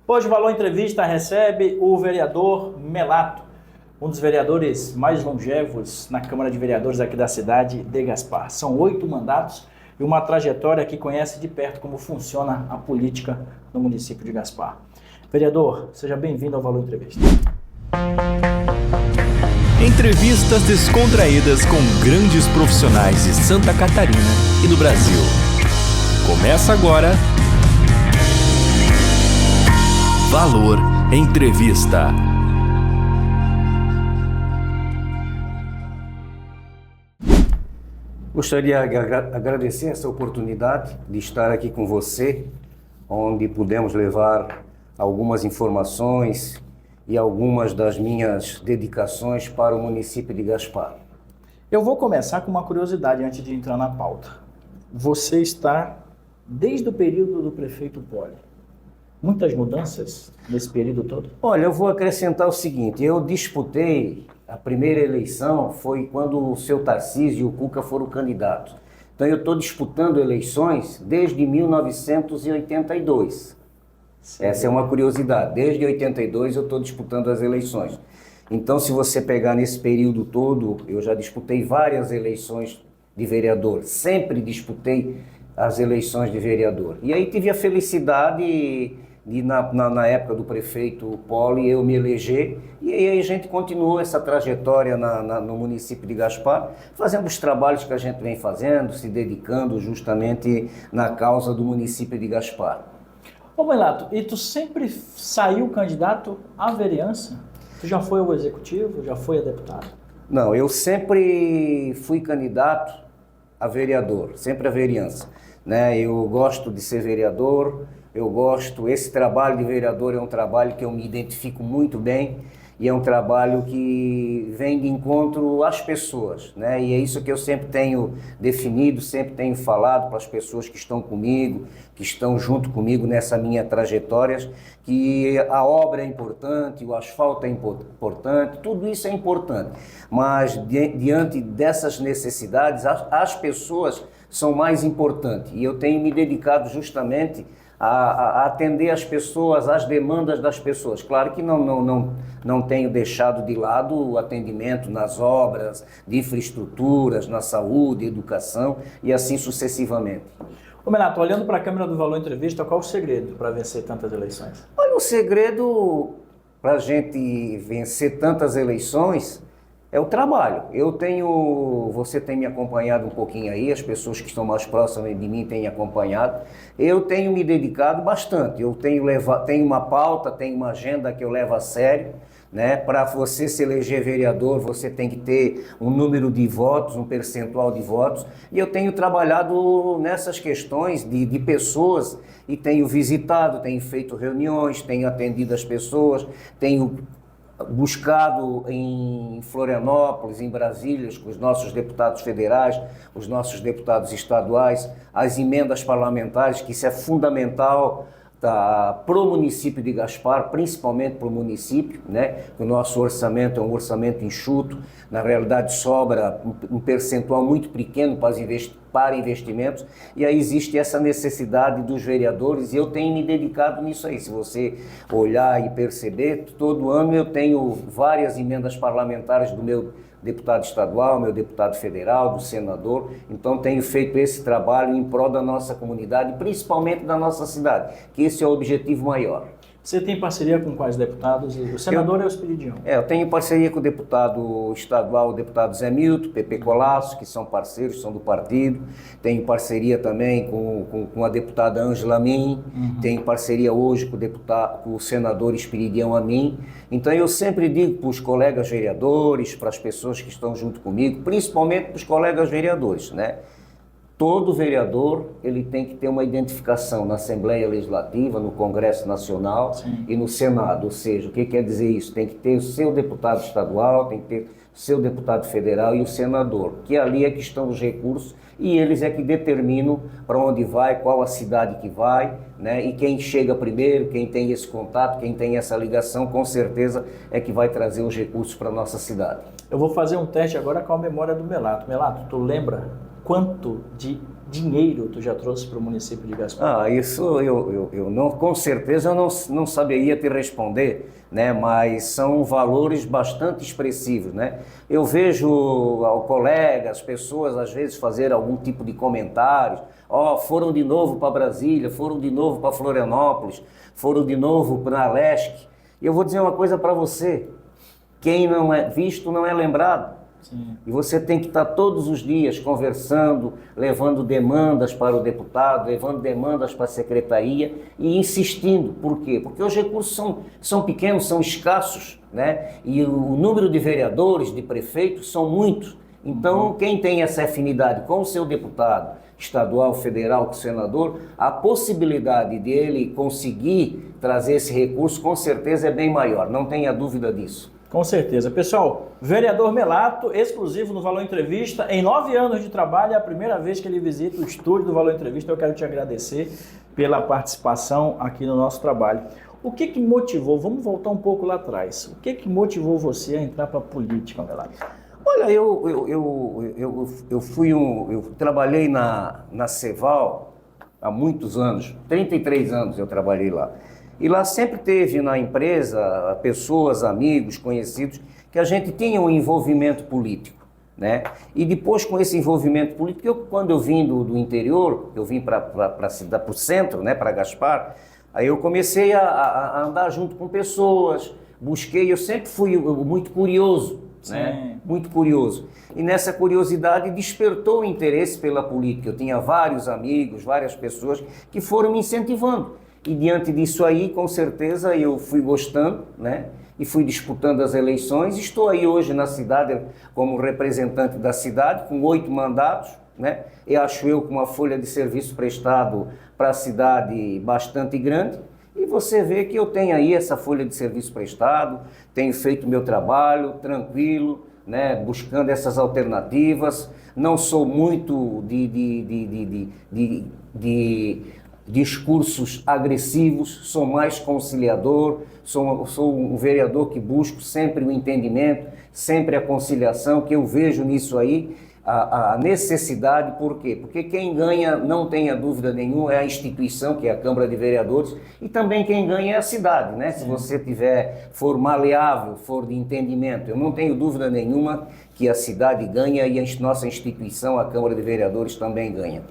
Hoje o Valor Entrevista recebe o vereador Melato, um dos vereadores mais longevos na Câmara de Vereadores aqui da cidade de Gaspar. São 8 mandatos e uma trajetória que conhece de perto como funciona a política no município de Gaspar. Vereador, seja bem-vindo ao Valor Entrevista. Entrevistas descontraídas com grandes profissionais de Santa Catarina e do Brasil. Começa agora Valor Entrevista. Gostaria de agradecer essa oportunidade de estar aqui com você, onde pudemos levar algumas informações e algumas das minhas dedicações para o município de Gaspar. Eu vou começar com uma curiosidade antes de entrar na pauta. Você está desde o período do prefeito Poli. Muitas mudanças nesse período todo? Olha, eu vou acrescentar o seguinte, eu disputei, a primeira eleição foi quando o seu Tarcísio e o Cuca foram candidatos. Então eu estou disputando eleições desde 1982. Sim. Essa é uma curiosidade, desde 82 eu estou disputando as eleições. Então se você pegar nesse período todo, eu já disputei várias eleições de vereador, sempre disputei as eleições de vereador. E aí tive a felicidade de na época do prefeito Poli, eu me eleger, e aí a gente continuou essa trajetória no município de Gaspar, fazendo os trabalhos que a gente vem fazendo, se dedicando justamente na causa do município de Gaspar. Ô Melato, e tu sempre saiu candidato à vereança? Tu já foi ao executivo, já foi a deputado? Não, eu sempre fui candidato a vereador, sempre a vereança, né? Eu gosto de ser vereador, esse trabalho de vereador é um trabalho que eu me identifico muito bem e é um trabalho que vem de encontro às pessoas, né? E é isso que eu sempre tenho definido, sempre tenho falado para as pessoas que estão comigo, que estão junto comigo nessa minha trajetória, que a obra é importante, o asfalto é importante, tudo isso é importante, mas diante dessas necessidades, as pessoas são mais importantes e eu tenho me dedicado justamente a atender as pessoas, as demandas das pessoas. Claro que não tenho deixado de lado o atendimento nas obras, de infraestruturas, na saúde, educação e assim sucessivamente. Ô Melato, olhando para a câmera do Valor Entrevista, qual o segredo para vencer tantas eleições? Olha, o segredo para a gente vencer tantas eleições é o trabalho. Você tem me acompanhado um pouquinho aí, as pessoas que estão mais próximas de mim têm acompanhado. Eu tenho me dedicado bastante, eu tenho uma pauta, tenho uma agenda que eu levo a sério, né? Para você se eleger vereador, você tem que ter um número de votos, um percentual de votos, e eu tenho trabalhado nessas questões de pessoas e tenho visitado, tenho feito reuniões, tenho atendido as pessoas, tenho buscado em Florianópolis, em Brasília, com os nossos deputados federais, os nossos deputados estaduais, as emendas parlamentares, que isso é fundamental para o município de Gaspar, principalmente para o município, né? O nosso orçamento é um orçamento enxuto, na realidade sobra um percentual muito pequeno para investimentos, e aí existe essa necessidade dos vereadores, e eu tenho me dedicado nisso aí. Se você olhar e perceber, todo ano eu tenho várias emendas parlamentares do meu deputado estadual, meu deputado federal, do senador, então tenho feito esse trabalho em prol da nossa comunidade, principalmente da nossa cidade, que esse é o objetivo maior. Você tem parceria com quais deputados? O senador é o Espiridião. Eu tenho parceria com o deputado estadual, o deputado Zé Milton, Pepe Colasso, que são parceiros, são do partido. Tenho parceria também com a deputada Ângela Amin. Tenho parceria hoje com o senador Espiridião Amin. Então eu sempre digo para os colegas vereadores, para as pessoas que estão junto comigo, principalmente para os colegas vereadores, né? Todo vereador ele tem que ter uma identificação na Assembleia Legislativa, no Congresso Nacional. Sim. E no Senado. Ou seja, o que quer dizer isso? Tem que ter o seu deputado estadual, tem que ter o seu deputado federal e o senador, que ali é que estão os recursos e eles é que determinam para onde vai, qual a cidade que vai, né? E quem chega primeiro, quem tem esse contato, quem tem essa ligação, com certeza é que vai trazer os recursos para a nossa cidade. Eu vou fazer um teste agora com a memória do Melato. Melato, tu lembra quanto de dinheiro tu já trouxe para o município de Gaspar? Isso eu não, com certeza eu não saberia te responder, né? Mas são valores bastante expressivos, né? Eu vejo colegas, pessoas às vezes fazer algum tipo de comentários, foram de novo para Brasília, foram de novo para Florianópolis, foram de novo para Leste. E eu vou dizer uma coisa para você, quem não é visto não é lembrado. Sim. E você tem que estar todos os dias conversando, levando demandas para o deputado, levando demandas para a secretaria e insistindo. Por quê? Porque os recursos são pequenos, são escassos, né? E o número de vereadores, de prefeitos, são muitos. Então, quem tem essa afinidade com o seu deputado, estadual, federal, senador, a possibilidade dele conseguir trazer esse recurso, com certeza, é bem maior. Não tenha dúvida disso. Com certeza. Pessoal, vereador Melato, exclusivo no Valor Entrevista. Em 9 anos de trabalho, é a primeira vez que ele visita o estúdio do Valor Entrevista. Eu quero te agradecer pela participação aqui no nosso trabalho. O que motivou, vamos voltar um pouco lá atrás, o que motivou você a entrar para a política, Melato? Olha, eu trabalhei na Ceval há muitos anos, 33 anos eu trabalhei lá. E lá sempre teve na empresa pessoas, amigos, conhecidos, que a gente tinha um envolvimento político, né? E depois com esse envolvimento político, quando eu vim do interior, eu vim para o centro, né, para Gaspar, aí eu comecei a andar junto com pessoas, eu sempre fui muito curioso, né? Muito curioso. E nessa curiosidade despertou o interesse pela política. Eu tinha vários amigos, várias pessoas que foram me incentivando. E diante disso aí, com certeza, eu fui gostando, né? E fui disputando as eleições. Estou aí hoje na cidade como representante da cidade, com 8 mandatos, né? E acho eu com uma folha de serviço prestado para a cidade bastante grande. E você vê que eu tenho aí essa folha de serviço prestado, tenho feito meu trabalho tranquilo, né? Buscando essas alternativas. Não sou muito de discursos agressivos, sou mais conciliador, sou um vereador que busco sempre o entendimento, sempre a conciliação, que eu vejo nisso aí a necessidade. Por quê? Porque quem ganha, não tenha dúvida nenhuma, é a instituição, que é a Câmara de Vereadores, e também quem ganha é a cidade, né? Se você for maleável, for de entendimento, eu não tenho dúvida nenhuma que a cidade ganha e a nossa instituição, a Câmara de Vereadores, também ganha.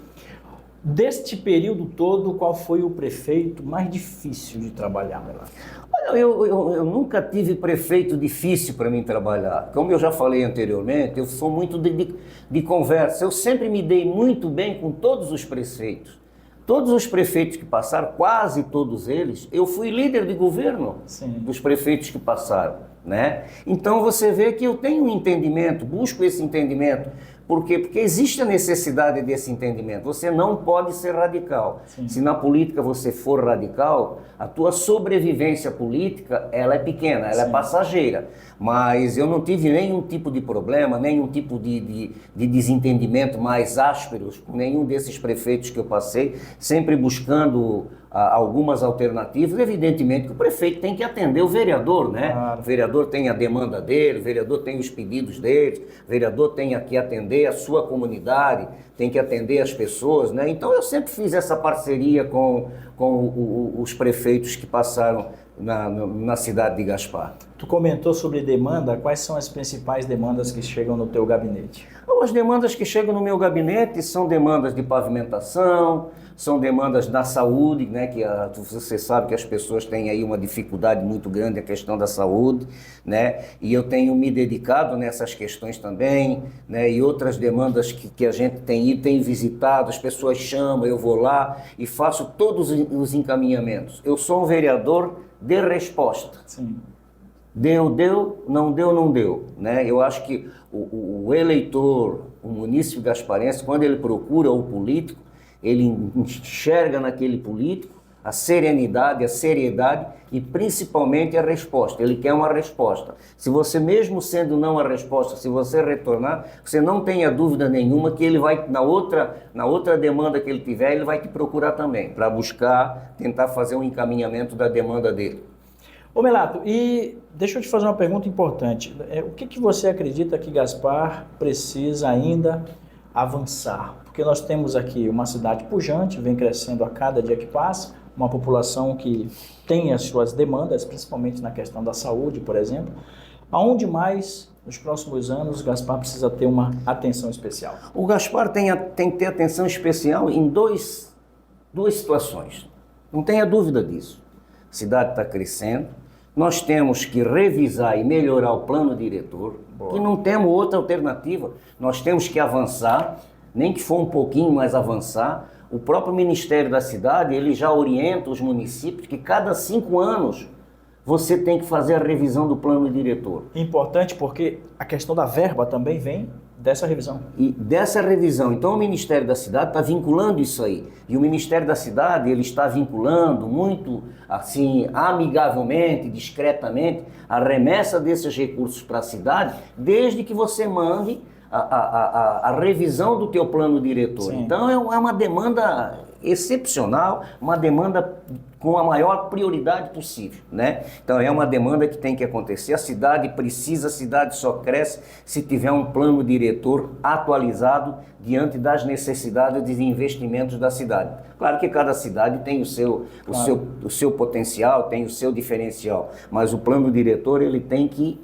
Deste período todo, qual foi o prefeito mais difícil de trabalhar, Melato? Olha, eu nunca tive prefeito difícil para mim trabalhar. Como eu já falei anteriormente, eu sou muito de conversa. Eu sempre me dei muito bem com todos os prefeitos. Todos os prefeitos que passaram, quase todos eles, eu fui líder de governo. Sim. Dos prefeitos que passaram, né? Então você vê que eu tenho um entendimento, busco esse entendimento. Por quê? Porque existe a necessidade desse entendimento. Você não pode ser radical. Sim. Se na política você for radical, a tua sobrevivência política, ela é pequena, ela é passageira. Mas eu não tive nenhum tipo de problema, nenhum tipo de desentendimento mais ásperos com nenhum desses prefeitos que eu passei, sempre buscando algumas alternativas. Evidentemente que o prefeito tem que atender o vereador, né? Claro. O vereador tem a demanda dele, o vereador tem os pedidos dele, o vereador tem que atender a sua comunidade, tem que atender as pessoas, né? Então eu sempre fiz essa parceria com os prefeitos que passaram na cidade de Gaspar. Tu comentou sobre demanda, quais são as principais demandas que chegam no teu gabinete? As demandas que chegam no meu gabinete são demandas de pavimentação, são demandas da saúde, né, que você sabe que as pessoas têm aí uma dificuldade muito grande, a questão da saúde, né, e eu tenho me dedicado nessas questões também, né, e outras demandas que a gente tem ido, tem visitado, as pessoas chamam, eu vou lá e faço todos os encaminhamentos. Eu sou um vereador de resposta. Sim. Deu, não deu, né? Eu acho que o eleitor, o munícipe gasparense, quando ele procura o político, ele enxerga naquele político a serenidade, a seriedade e principalmente a resposta. Ele quer uma resposta. Se você, mesmo sendo não a resposta, se você retornar, você não tenha dúvida nenhuma que ele vai, na outra demanda que ele tiver, ele vai te procurar também, para buscar, tentar fazer um encaminhamento da demanda dele. Ô Melato, e deixa eu te fazer uma pergunta importante. O que você acredita que Gaspar precisa ainda avançar? Porque nós temos aqui uma cidade pujante, vem crescendo a cada dia que passa, uma população que tem as suas demandas, principalmente na questão da saúde, por exemplo. Aonde mais, nos próximos anos, o Gaspar precisa ter uma atenção especial? O Gaspar tem que ter atenção especial em duas situações. Não tenha dúvida disso. A cidade está crescendo, nós temos que revisar e melhorar o plano diretor, que não temos outra alternativa. Nós temos que avançar, nem que for um pouquinho mais avançar. O próprio Ministério da Cidade, ele já orienta os municípios que cada 5 anos você tem que fazer a revisão do plano diretor. Importante porque a questão da verba também vem dessa revisão. E dessa revisão, então o Ministério da Cidade está vinculando isso aí. E o Ministério da Cidade, ele está vinculando muito, assim, amigavelmente, discretamente, a remessa desses recursos para a cidade, desde que você mande a revisão do teu plano diretor. Sim. Então é uma demanda excepcional, uma demanda com a maior prioridade possível, né? Então é uma demanda que tem que acontecer. A cidade precisa, a cidade só cresce se tiver um plano diretor atualizado diante das necessidades de investimentos da cidade. Claro que cada cidade tem o seu potencial, tem o seu diferencial, mas o plano diretor ele tem que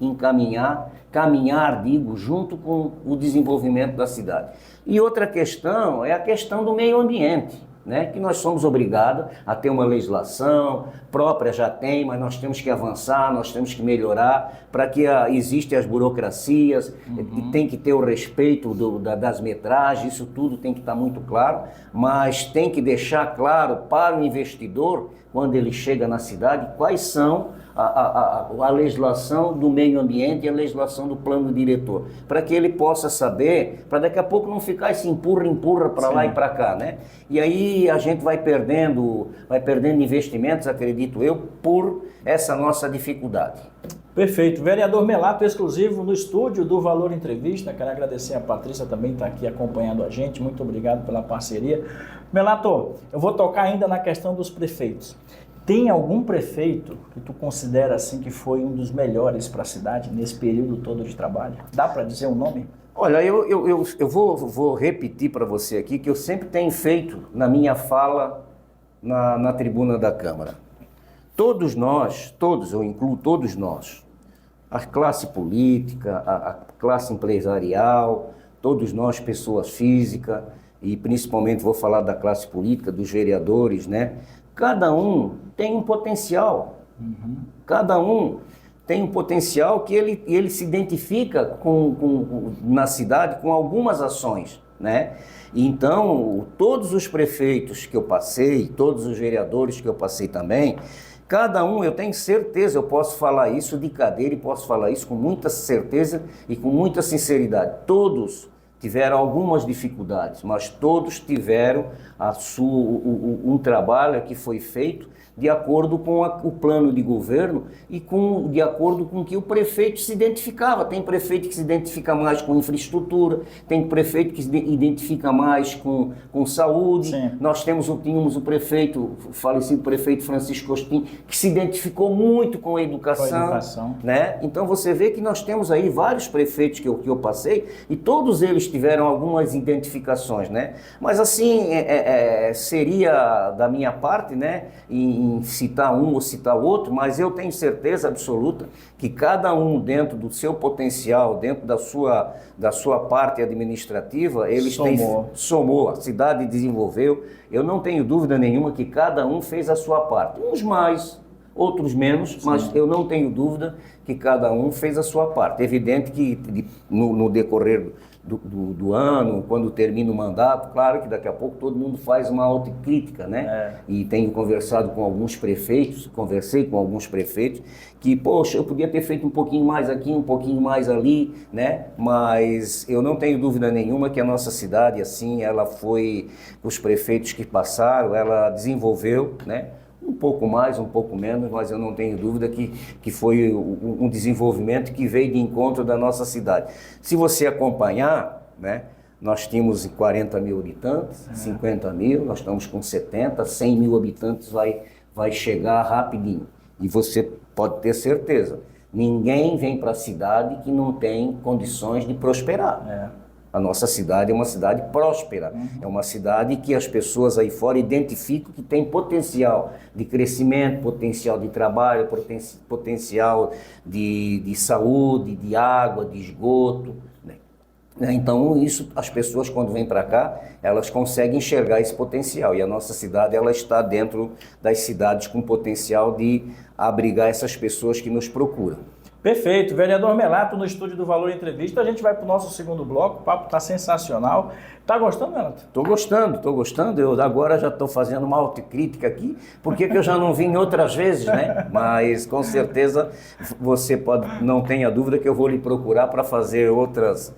caminhar, digo, junto com o desenvolvimento da cidade. E outra questão é a questão do meio ambiente, né? Que nós somos obrigados a ter uma legislação própria, já tem, mas nós temos que avançar, nós temos que melhorar para que existem as burocracias, e tem que ter o respeito das metragens, isso tudo tem que estar muito claro, mas tem que deixar claro para o investidor, quando ele chega na cidade, quais são a legislação do meio ambiente e a legislação do plano diretor, para que ele possa saber, para daqui a pouco não ficar esse empurra para lá e para cá, né? E aí a gente vai perdendo investimentos, acredito eu, por essa nossa dificuldade. Perfeito. Vereador Melato, exclusivo no estúdio do Valor Entrevista. Quero agradecer a Patrícia também está aqui acompanhando a gente. Muito obrigado pela parceria. Melato, eu vou tocar ainda na questão dos prefeitos. Tem algum prefeito que tu considera assim que foi um dos melhores para a cidade nesse período todo de trabalho? Dá para dizer um nome? Olha, eu vou repetir para você aqui que eu sempre tenho feito na minha fala na tribuna da Câmara. Todos nós, eu incluo todos nós, a classe política, a classe empresarial, todos nós, pessoas físicas, e principalmente vou falar da classe política, dos vereadores, né? Cada um tem um potencial, cada um tem um potencial que ele se identifica na cidade com algumas ações, né? Então, todos os prefeitos que eu passei, todos os vereadores que eu passei também, cada um, eu tenho certeza, eu posso falar isso de cadeira e posso falar isso com muita certeza e com muita sinceridade. Todos tiveram algumas dificuldades, mas todos tiveram um trabalho que foi feito de acordo com o plano de governo e de acordo com que o prefeito se identificava. Tem prefeito que se identifica mais com infraestrutura, tem prefeito que se identifica mais com saúde. Sim. Nós tínhamos o prefeito, o falecido prefeito Francisco Costin, que se identificou muito com a educação. Né? Então você vê que nós temos aí vários prefeitos que eu passei e todos eles tiveram algumas identificações, né? Mas assim, seria da minha parte, né, em citar um ou citar outro, mas eu tenho certeza absoluta que cada um dentro do seu potencial, dentro da sua parte administrativa, eles somou, a cidade desenvolveu. Eu não tenho dúvida nenhuma que cada um fez a sua parte, uns mais, outros menos, mas eu não tenho dúvida que cada um fez a sua parte. É evidente que no decorrer do ano, quando termina o mandato, claro que daqui a pouco todo mundo faz uma autocrítica, né? E tenho conversei com alguns prefeitos, que, poxa, eu podia ter feito um pouquinho mais aqui, um pouquinho mais ali, né? Mas eu não tenho dúvida nenhuma que a nossa cidade, assim, ela foi, os prefeitos que passaram, ela desenvolveu, né? Um pouco mais, um pouco menos, mas eu não tenho dúvida que foi um desenvolvimento que veio de encontro da nossa cidade. Se você acompanhar, né, nós tínhamos 40 mil habitantes, 50 mil, nós estamos com 70, 100 mil habitantes vai chegar rapidinho. E você pode ter certeza, ninguém vem para a cidade que não tem condições de prosperar. A nossa cidade é uma cidade próspera, é uma cidade que as pessoas aí fora identificam que tem potencial de crescimento, potencial de trabalho, potencial de saúde, de água, de esgoto, né? Então isso, as pessoas quando vêm para cá, elas conseguem enxergar esse potencial, e a nossa cidade ela está dentro das cidades com potencial de abrigar essas pessoas que nos procuram. Perfeito. Vereador Melato no estúdio do Valor Entrevista. A gente vai para o nosso segundo bloco. O papo está sensacional. Tá gostando, Melato? Estou gostando. Eu agora já estou fazendo uma autocrítica aqui, porque que eu já não vim outras vezes, né? Mas com certeza você não tenha dúvida que eu vou lhe procurar para fazer outras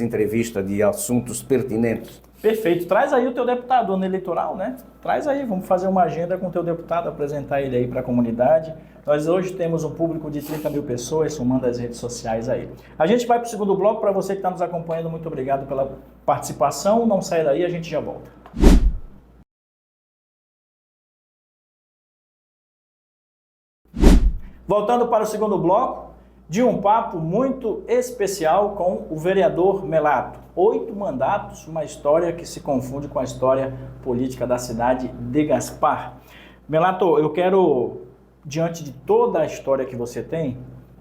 entrevistas de assuntos pertinentes. Perfeito. Traz aí o teu deputado, ano eleitoral, né? Traz aí, vamos fazer uma agenda com o teu deputado, apresentar ele aí para a comunidade. Nós hoje temos um público de 30 mil pessoas, somando as redes sociais aí. A gente vai para o segundo bloco. Para você que está nos acompanhando, muito obrigado pela participação. Não saia daí, a gente já volta. Voltando para o segundo bloco, de um papo muito especial com o vereador Melato. 8 mandatos, uma história que se confunde com a história política da cidade de Gaspar. Melato, eu quero, diante de toda a história que você tem,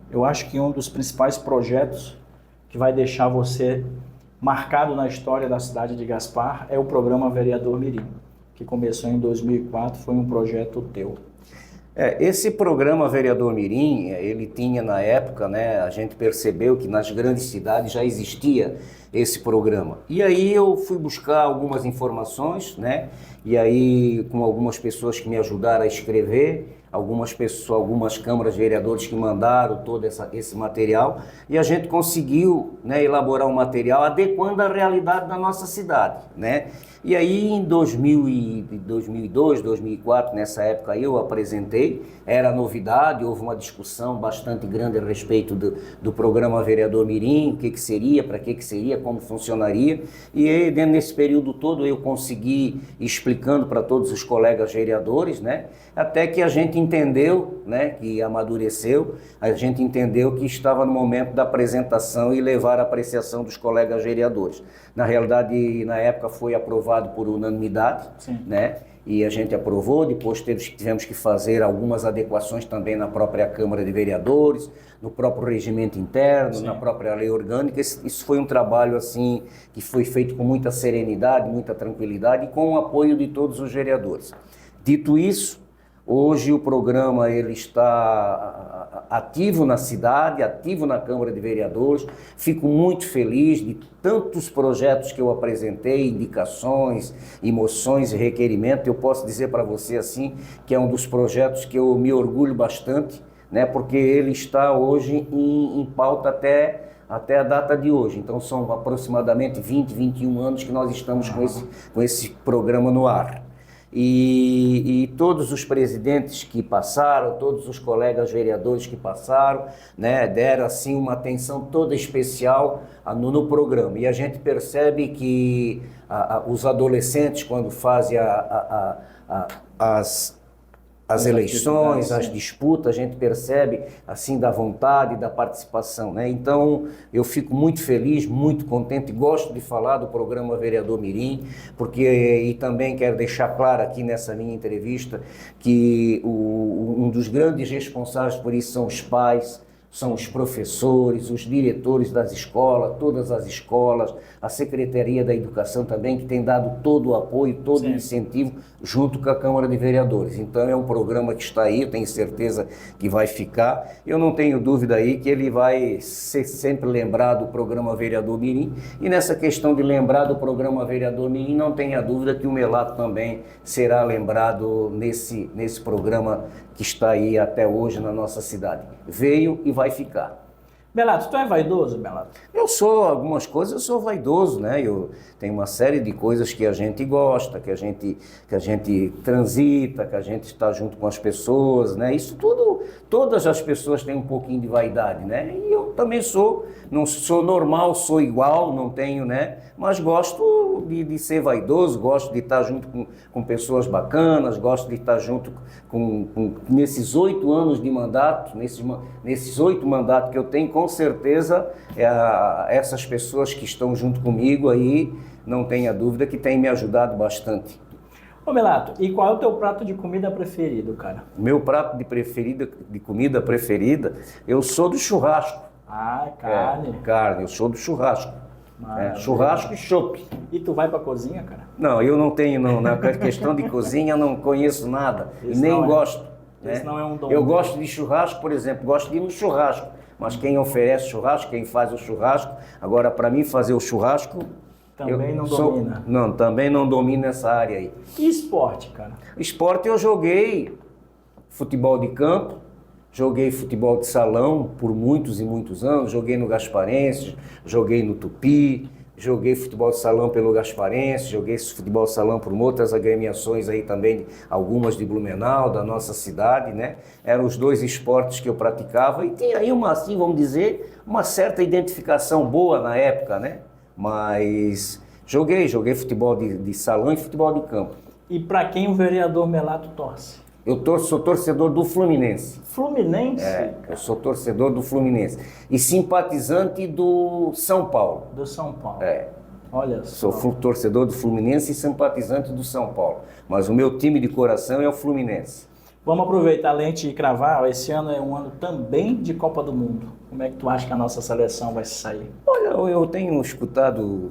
eu acho que um dos principais projetos que vai deixar você marcado na história da cidade de Gaspar é o programa Vereador Mirim, que começou em 2004, foi um projeto teu. Esse programa Vereador Mirim, ele tinha na época, né, a gente percebeu que nas grandes cidades já existia esse programa. E aí eu fui buscar algumas informações, né, e aí com algumas pessoas que me ajudaram a escrever, algumas câmaras de vereadores que mandaram todo esse material, e a gente conseguiu, né, elaborar um material adequando à realidade da nossa cidade, né? E aí em 2002, 2004, nessa época eu apresentei, era novidade, houve uma discussão bastante grande a respeito do programa Vereador Mirim, o que seria, para que seria, como funcionaria, e aí, dentro desse período todo eu consegui ir explicando para todos os colegas vereadores, né, até que a gente entendeu, né, que amadureceu, a gente entendeu que estava no momento da apresentação e levar a apreciação dos colegas vereadores. Na realidade, na época foi aprovado por unanimidade, né? E a gente aprovou, depois tivemos que fazer algumas adequações também na própria Câmara de Vereadores, no próprio regimento interno, na própria lei orgânica. Isso foi um trabalho assim que foi feito com muita serenidade, muita tranquilidade e com o apoio de todos os vereadores. Dito isso, hoje o programa ele está ativo na cidade, ativo na Câmara de Vereadores. Fico muito feliz de tantos projetos que eu apresentei, indicações, moções e requerimentos. Eu posso dizer para você assim que é um dos projetos que eu me orgulho bastante, né, porque ele está hoje em pauta até a data de hoje. Então são aproximadamente 20, 21 anos que nós estamos com esse programa no ar. E todos os presidentes que passaram, todos os colegas vereadores que passaram, né, deram assim uma atenção toda especial no programa. E a gente percebe que os adolescentes, quando fazem as eleições, as disputas, a gente percebe assim da vontade, da participação, né? Então eu fico muito feliz, muito contente, gosto de falar do programa Vereador Mirim, porque e também quero deixar claro aqui nessa minha entrevista que um dos grandes responsáveis por isso são os pais, são os professores, os diretores das escolas, todas as escolas, a Secretaria da Educação também, que tem dado todo o apoio, todo o incentivo, junto com a Câmara de Vereadores. Então é um programa que está aí, eu tenho certeza que vai ficar. Eu não tenho dúvida aí que ele vai ser sempre lembrado, o programa Vereador Mirim. E nessa questão de lembrar do programa Vereador Mirim, não tenha dúvida que o Melato também será lembrado nesse programa que está aí até hoje na nossa cidade. Veio e vai ficar. Melato, tu é vaidoso, Melato? Eu sou, algumas coisas eu sou vaidoso, né? Eu tenho uma série de coisas que a gente gosta, que a gente transita, que a gente está junto com as pessoas, né? Isso tudo, todas as pessoas têm um pouquinho de vaidade, né? E eu também sou, não sou normal, sou igual, não tenho, né? Mas gosto de ser vaidoso, gosto de estar junto com pessoas bacanas, gosto de estar junto nesses 8 anos de mandato, nesses 8 mandatos que eu tenho, com com certeza essas pessoas que estão junto comigo aí, não tenha dúvida que têm me ajudado bastante. Ô Melato, e qual é o teu prato de comida preferido, cara? Meu prato de comida preferida, eu sou do churrasco. Ah, carne. Carne, eu sou do churrasco. Churrasco e chopp. E tu vai pra cozinha, cara? Não, eu não tenho, não. Na questão de cozinha, eu não conheço nada. E nem gosto. Esse não é um dom. Eu gosto de churrasco, por exemplo, gosto de ir no churrasco. Mas quem oferece churrasco, quem faz o churrasco, agora para mim fazer o churrasco... Também não domina. Não, também não domino essa área aí. E esporte, cara? Esporte eu joguei futebol de campo, joguei futebol de salão por muitos e muitos anos, joguei no Gasparense, joguei no Tupi, joguei futebol de salão pelo Gasparense, joguei futebol de salão por outras agremiações aí também, algumas de Blumenau, da nossa cidade, né? Eram os dois esportes que eu praticava e tinha aí uma, assim, vamos dizer, uma certa identificação boa na época, né? Mas joguei futebol de salão e futebol de campo. E para quem o vereador Melato torce? Sou torcedor do Fluminense. Fluminense? Eu sou torcedor do Fluminense. E simpatizante do São Paulo. Do São Paulo. Olha só. Sou torcedor do Fluminense e simpatizante do São Paulo. Mas o meu time de coração é o Fluminense. Vamos aproveitar a lente e cravar. Esse ano é um ano também de Copa do Mundo. Como é que tu acha que a nossa seleção vai se sair? Olha, eu tenho escutado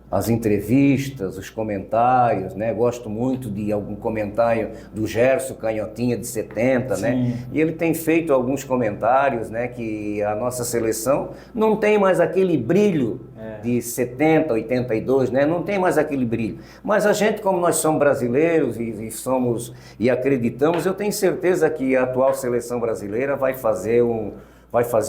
as entrevistas, os comentários, né? Gosto muito de algum comentário do Gerson Canhotinha de 70, Sim. né? E ele tem feito alguns comentários, né? Que a nossa seleção não tem mais aquele brilho de 70, 82, né? Não tem mais aquele brilho. Mas a gente, como nós somos brasileiros e acreditamos, eu tenho certeza que a atual seleção brasileira vai fazer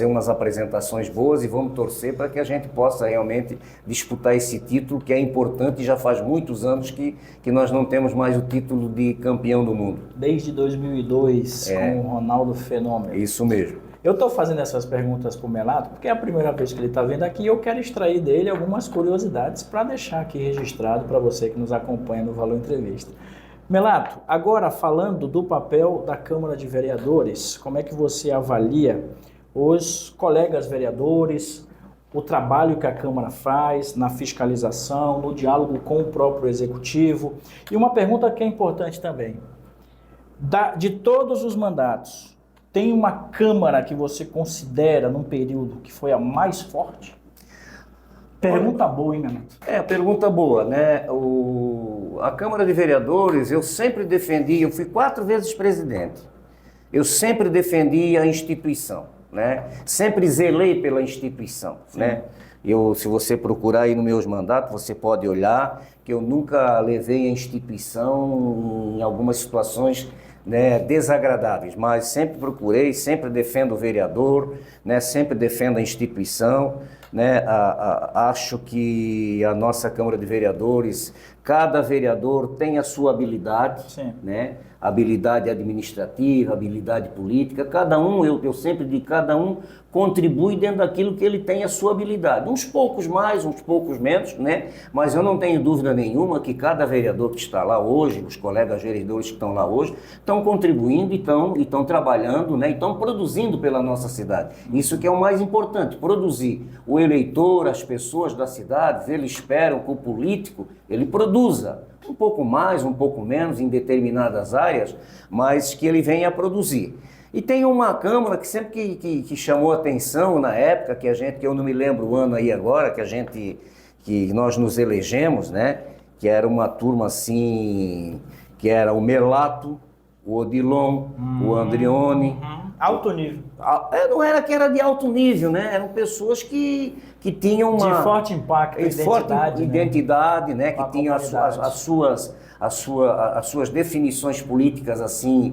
umas apresentações boas e vamos torcer para que a gente possa realmente disputar esse título que é importante e já faz muitos anos que nós não temos mais o título de campeão do mundo. Desde 2002, com o Ronaldo Fenômeno. Isso mesmo. Eu estou fazendo essas perguntas para o Melato porque é a primeira vez que ele está vendo aqui e eu quero extrair dele algumas curiosidades para deixar aqui registrado para você que nos acompanha no Valor Entrevista. Melato, agora falando do papel da Câmara de Vereadores, como é que você avalia os colegas vereadores, o trabalho que a Câmara faz na fiscalização, no diálogo com o próprio Executivo? E uma pergunta que é importante também. De todos os mandatos, tem uma Câmara que você considera, num período, que foi a mais forte? Pergunta boa, hein, Melato? Pergunta boa, né? A Câmara de Vereadores, eu sempre defendi, eu fui 4 vezes presidente, eu sempre defendi a instituição, né? Sempre zelei pela instituição, né? Se você procurar aí nos meus mandatos, você pode olhar que eu nunca levei a instituição em algumas situações, né, desagradáveis, mas sempre procurei, sempre defendo o vereador, né, sempre defendo a instituição, né, acho que a nossa Câmara de Vereadores, cada vereador tem a sua habilidade, né, habilidade administrativa, habilidade política, cada um, eu sempre digo, cada um contribui dentro daquilo que ele tem a sua habilidade, uns poucos mais, uns poucos menos, né, mas eu não tenho dúvida nenhuma que cada vereador que está lá hoje, os colegas vereadores que estão lá hoje, estão contribuindo e estão trabalhando, né, e estão produzindo pela nossa cidade. Isso que é o mais importante, produzir. O eleitor, as pessoas da cidade, eles esperam que o político, ele produza um pouco mais, um pouco menos em determinadas áreas, mas que ele venha a produzir. E tem uma Câmara que sempre que chamou atenção na época, que eu não me lembro o ano aí agora, que nós nos elegemos, né? Que era uma turma assim, que era o Melato, o Odilon, o Andrione. Alto nível. Não era que era de alto nível, né? Eram pessoas que tinham uma... De forte impacto, identidade, né? Que tinham as suas definições políticas assim,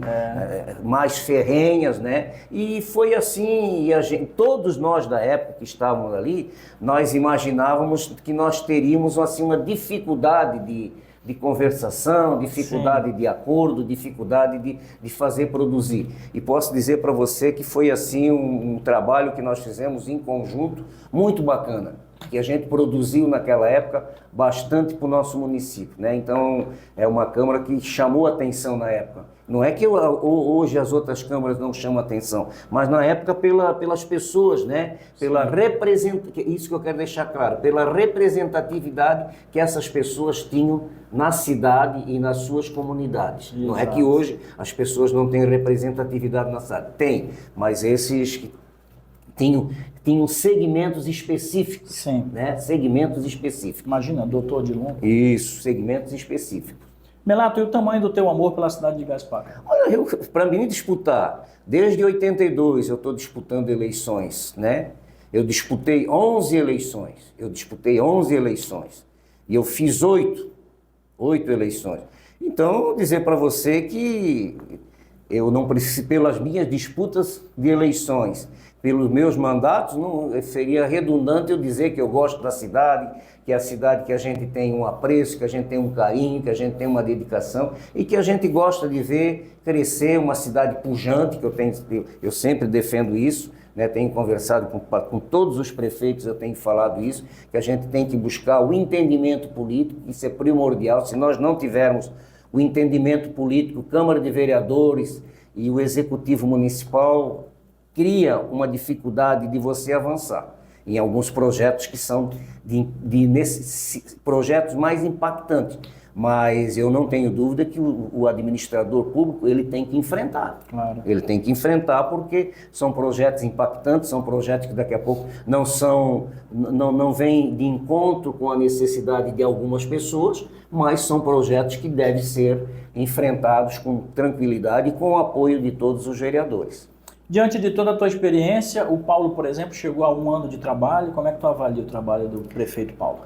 mais ferrenhas, né? E foi assim, todos nós da época que estávamos ali, nós imaginávamos que nós teríamos assim, uma dificuldade de conversação, dificuldade de acordo, dificuldade de fazer produzir. E posso dizer para você que foi assim um trabalho que nós fizemos em conjunto, muito bacana. que a gente produziu naquela época bastante para o nosso município, né? Então, é uma Câmara que chamou atenção na época. Não é que hoje as outras câmaras não chamam atenção, mas na época pelas pessoas, né? Isso que eu quero deixar claro, pela representatividade que essas pessoas tinham na cidade e nas suas comunidades. Exato. Não é que hoje as pessoas não têm representatividade na cidade. Tem, mas esses que tinham segmentos específicos. Sim. Né? Segmentos específicos. Imagina, doutor de Longo. Isso, segmentos específicos. Melato, e o tamanho do teu amor pela cidade de Gaspar? Olha, para mim disputar, desde 82 eu estou disputando eleições, né? Eu disputei 11 eleições, e eu fiz 8 eleições. Então, dizer para você que eu não preciso, pelas minhas disputas de eleições, pelos meus mandatos, não seria redundante eu dizer que eu gosto da cidade, que é a cidade que a gente tem um apreço, que a gente tem um carinho, que a gente tem uma dedicação e que a gente gosta de ver crescer, uma cidade pujante, que eu sempre defendo isso, né? Tenho conversado com todos os prefeitos, eu tenho falado isso, que a gente tem que buscar o entendimento político, isso é primordial. Se nós não tivermos o entendimento político, Câmara de Vereadores e o Executivo Municipal, cria uma dificuldade de você avançar em alguns projetos que são projetos mais impactantes. Mas eu não tenho dúvida que o administrador público ele tem que enfrentar. Claro. Ele tem que enfrentar porque são projetos impactantes, são projetos que daqui a pouco não vêm de encontro com a necessidade de algumas pessoas, mas são projetos que devem ser enfrentados com tranquilidade e com o apoio de todos os vereadores. Diante de toda a tua experiência, o Paulo, por exemplo, chegou a 1 ano de trabalho. Como é que tu avalia o trabalho do prefeito Paulo?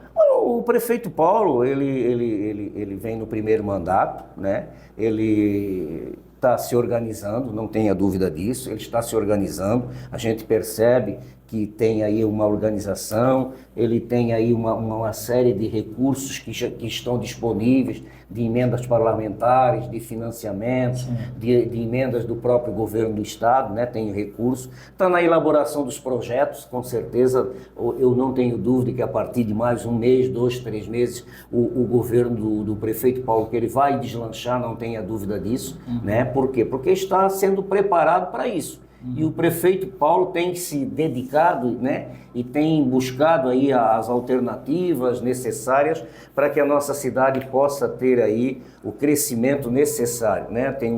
O prefeito Paulo, ele vem no primeiro mandato, né? Ele está se organizando, não tenha dúvida disso, ele está se organizando, a gente percebe que tem aí uma organização, ele tem aí uma série de recursos que estão disponíveis, de emendas parlamentares, de financiamentos, de emendas do próprio governo do estado, né? Tem recurso, está na elaboração dos projetos, com certeza, eu não tenho dúvida que a partir de mais 1 mês, 2, 3 meses, o governo do prefeito Paulo, que ele vai deslanchar, não tenha dúvida disso, né? Por quê? Porque está sendo preparado para isso. E o prefeito Paulo tem se dedicado, né, e tem buscado aí as alternativas necessárias para que a nossa cidade possa ter aí o crescimento necessário, né? Tem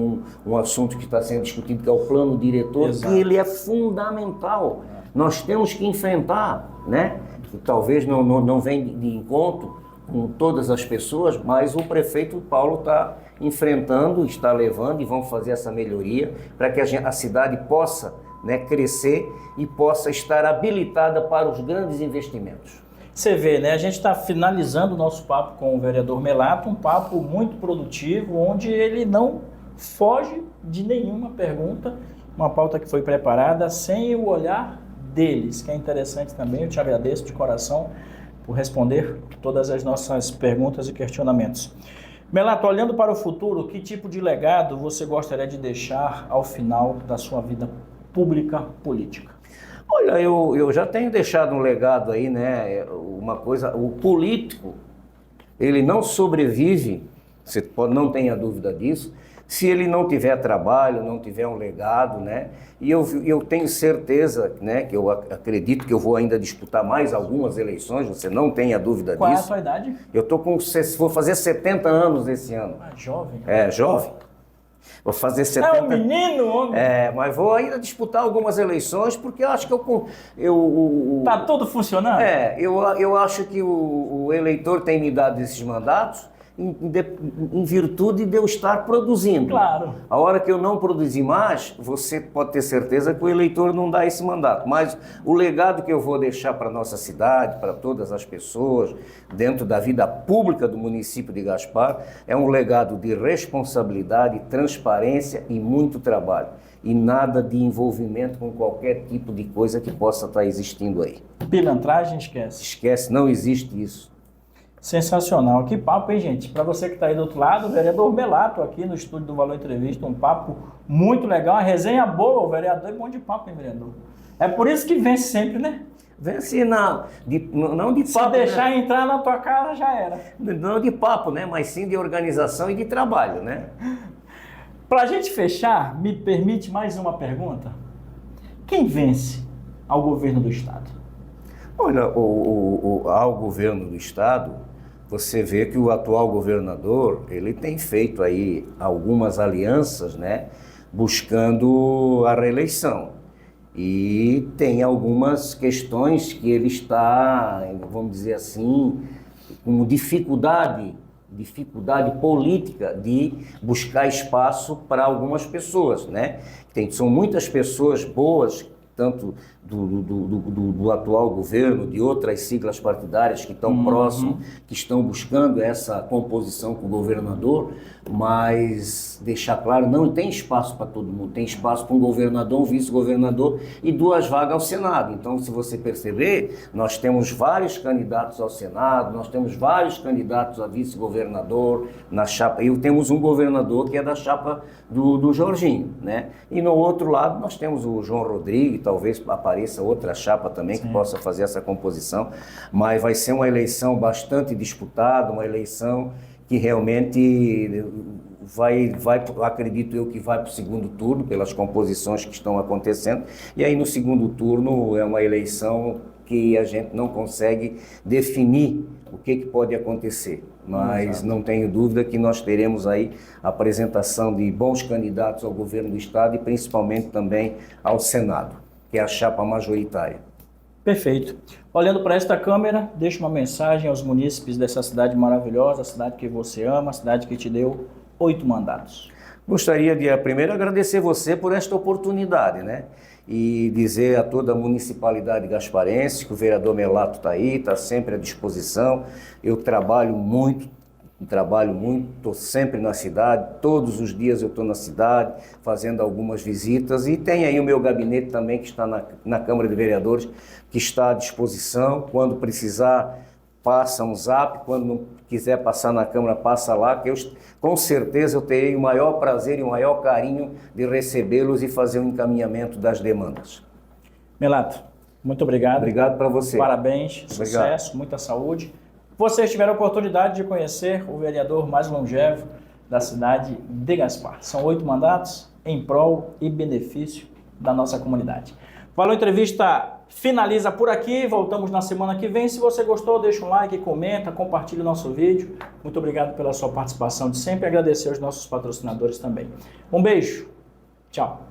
um assunto que está sendo discutido que é o plano diretor. Exato. Que ele é fundamental. Nós temos que enfrentar, né? Talvez não venha de encontro com todas as pessoas, mas o prefeito Paulo está enfrentando, está levando e vamos fazer essa melhoria para que a cidade possa, né, crescer e possa estar habilitada para os grandes investimentos. Você vê, né? A gente está finalizando o nosso papo com o vereador Melato, um papo muito produtivo, onde ele não foge de nenhuma pergunta, uma pauta que foi preparada sem o olhar deles, que é interessante também. Eu te agradeço de coração por responder todas as nossas perguntas e questionamentos. Melato, olhando para o futuro, que tipo de legado você gostaria de deixar ao final da sua vida pública política? Olha, eu já tenho deixado um legado aí, né? Uma coisa, o político, ele não sobrevive, você não tenha dúvida disso, se ele não tiver trabalho, não tiver um legado, né? E eu tenho certeza, né, que eu acredito que eu vou ainda disputar mais algumas eleições, você não tenha dúvida disso. Qual é a sua idade? Eu vou fazer 70 anos esse ano. Ah, jovem. É, jovem. Vou fazer 70... É um menino, homem. É, mas vou ainda disputar algumas eleições, porque eu acho que Tá tudo funcionando? É, eu acho que o eleitor tem me dado esses mandatos em virtude de eu estar produzindo. Claro. A hora que eu não produzir mais, você pode ter certeza que o eleitor não dá esse mandato. Mas o legado que eu vou deixar para a nossa cidade, para todas as pessoas, dentro da vida pública do município de Gaspar, é um legado de responsabilidade, transparência e muito trabalho. E nada de envolvimento com qualquer tipo de coisa que possa estar existindo aí. Pilantragem, esquece. Esquece, não existe isso. Sensacional. Que papo, hein, gente? Para você que está aí do outro lado, o vereador Melato aqui no estúdio do Valor Entrevista, um papo muito legal, uma resenha boa. O vereador é bom de papo, hein, vereador? É por isso que vence sempre, né? Vence não de Se papo, deixar né? entrar na tua cara, já era. Não de papo, né? Mas sim de organização e de trabalho, né? Para a gente fechar, me permite mais uma pergunta? Quem vence ao governo do Estado? Olha, ao governo do Estado, você vê que o atual governador, ele tem feito aí algumas alianças, né? Buscando a reeleição. E tem algumas questões que ele está, vamos dizer assim, com dificuldade política de buscar espaço para algumas pessoas, né? São muitas pessoas boas, tanto do atual governo, de outras siglas partidárias que estão próximos, que estão buscando essa composição com o governador, mas deixar claro, não tem espaço para todo mundo, tem espaço para um governador, um vice-governador e 2 vagas ao Senado. Então, se você perceber, nós temos vários candidatos ao Senado, nós temos vários candidatos a vice-governador na chapa, e temos um governador que é da chapa do Jorginho, né? E no outro lado nós temos o João Rodrigues, talvez apareça outra chapa também que possa fazer essa composição, mas vai ser uma eleição bastante disputada, uma eleição que realmente vai, acredito eu que vai para o segundo turno, pelas composições que estão acontecendo, e aí no segundo turno é uma eleição que a gente não consegue definir o que pode acontecer, mas não tenho dúvida que nós teremos aí a apresentação de bons candidatos ao governo do Estado e principalmente também ao Senado, que é a chapa majoritária. Perfeito. Olhando para esta câmera, deixa uma mensagem aos munícipes dessa cidade maravilhosa, a cidade que você ama, a cidade que te deu 8 mandatos. Gostaria de, primeiro, agradecer você por esta oportunidade, né? E dizer a toda a municipalidade gasparense que o vereador Melato está aí, está sempre à disposição. Eu trabalho muito, estou sempre na cidade, todos os dias eu estou na cidade, fazendo algumas visitas, e tem aí o meu gabinete também, que está na Câmara de Vereadores, que está à disposição. Quando precisar, passa um zap, quando não quiser passar na Câmara, passa lá, que com certeza eu terei o maior prazer e o maior carinho de recebê-los e fazer um encaminhamento das demandas. Melato, muito obrigado. Obrigado para você. Parabéns, sucesso, muita saúde. Vocês tiveram a oportunidade de conhecer o vereador mais longevo da cidade de Gaspar. São 8 mandatos em prol e benefício da nossa comunidade. Valor Entrevista finaliza por aqui, voltamos na semana que vem. Se você gostou, deixa um like, comenta, compartilha o nosso vídeo. Muito obrigado pela sua participação de sempre e agradecer aos nossos patrocinadores também. Um beijo, tchau.